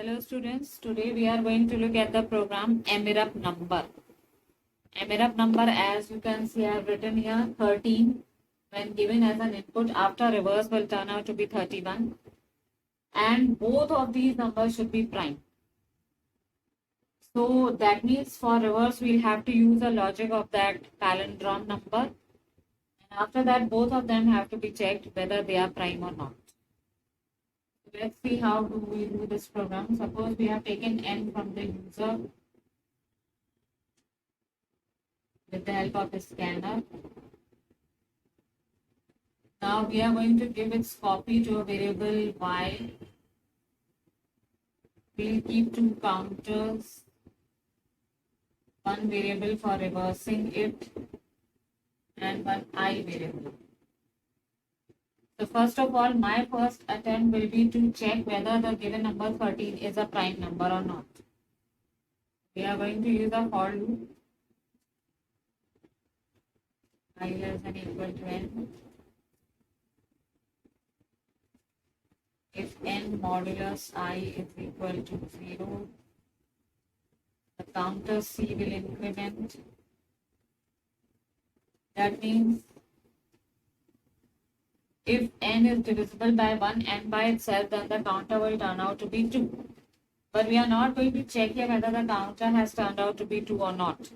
Hello students, today we are going to look at the program Emirap number. Emirap number, as you can see, I have written here 13 when given as an input. After reverse will turn out to be 31, and both of these numbers should be prime. So that means for reverse we'll have to use the logic of that palindrome number, and after that both of them have to be checked whether they are prime or not. Let's see how do we do this program. Suppose we have taken n from the user with the help of a scanner. Now we are going to give its copy to a variable y. We'll keep two counters, one variable for reversing it and one I variable. So first of all, my first attempt will be to check whether the given number 13 is a prime number or not. We are going to use a for loop. I less than equal to n. If n modulus I is equal to 0, the counter C will increment. That means if n is divisible by 1 n by itself, then the counter will turn out to be 2. But we are not going to check here whether the counter has turned out to be 2 or not.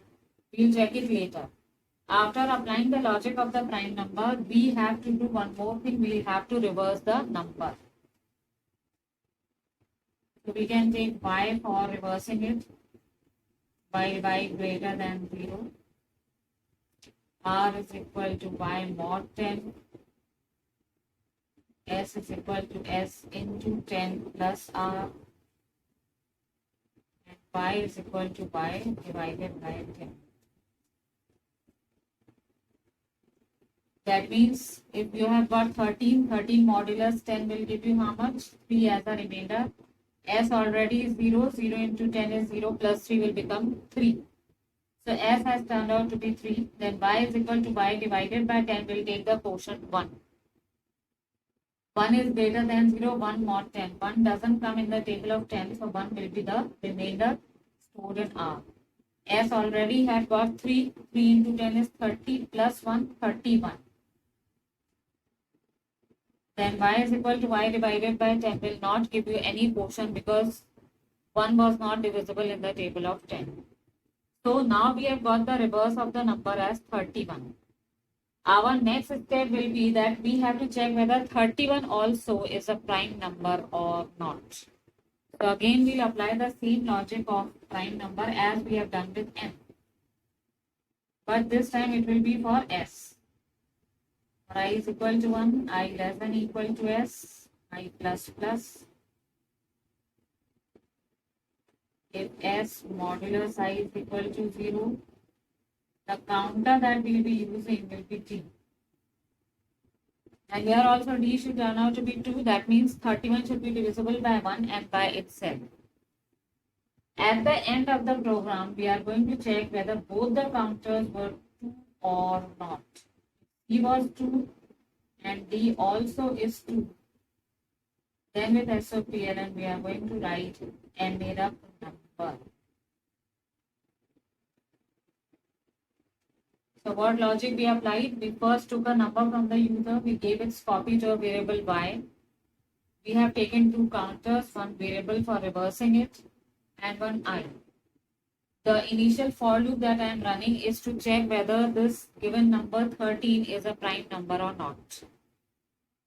We'll check it later. After applying the logic of the prime number, we have to do one more thing. We'll have to reverse the number. So we can take y for reversing it. While y greater than 0. R is equal to y mod 10. S is equal to S into 10 plus R. And y is equal to y divided by 10. That means if you have got 13 modulus 10 will give you how much? 3 as a remainder. S already is 0, 0 into 10 is 0, plus 3 will become 3. So S has turned out to be 3. Then y is equal to y divided by 10 will take the quotient 1. 1 is greater than 0, 1 mod 10. 1 doesn't come in the table of 10, so 1 will be the remainder stored in R. S already had got 3. 3 into 10 is 30 plus 1, 31. Then y is equal to y divided by 10 will not give you any quotient because 1 was not divisible in the table of 10. So now we have got the reverse of the number as 31. Our next step will be that we have to check whether 31 also is a prime number or not. So again we'll apply the same logic of prime number as we have done with n. But this time it will be for s. For I is equal to 1, I less than equal to s, I plus plus. If s modulus I is equal to 0, the counter that we will be using will be d. And here also d should turn out to be 2. That means 31 should be divisible by 1 and by itself. At the end of the program, we are going to check whether both the counters were 2 or not. C was 2 and D also is 2. Then with SOPLN we are going to write Emirap number. So what logic we applied? We first took a number from the user, we gave its copy to a variable y. We have taken two counters, one variable for reversing it and one I. The initial for loop that I am running is to check whether this given number 13 is a prime number or not.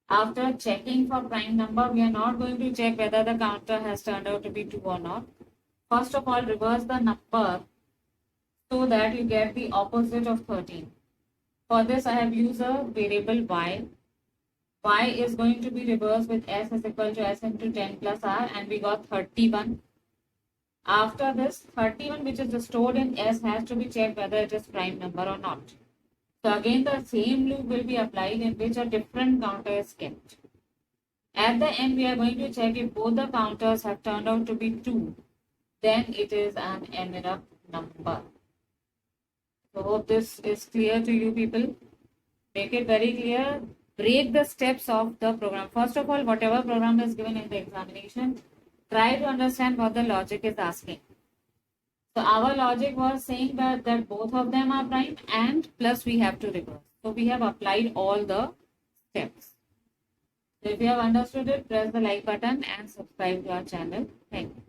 After checking for prime number, we are not going to check whether the counter has turned out to be 2 or not. First of all, reverse the number so that you get the opposite of 13. For this, I have used a variable y. Y is going to be reversed with s is equal to s into 10 plus r, and we got 31. After this, 31 which is stored in S has to be checked whether it is prime number or not. So again the same loop will be applied in which a different counter is kept. At the end we are going to check if both the counters have turned out to be 2. Then it is an Emirap number. So hope this is clear to you people. Make it very clear. Break the steps of the program. First of all, whatever program is given in the examination, try to understand what the logic is asking. So our logic was saying that both of them are prime and plus we have to reverse. So we have applied all the steps. So if you have understood it, press the like button and subscribe to our channel. Thank you.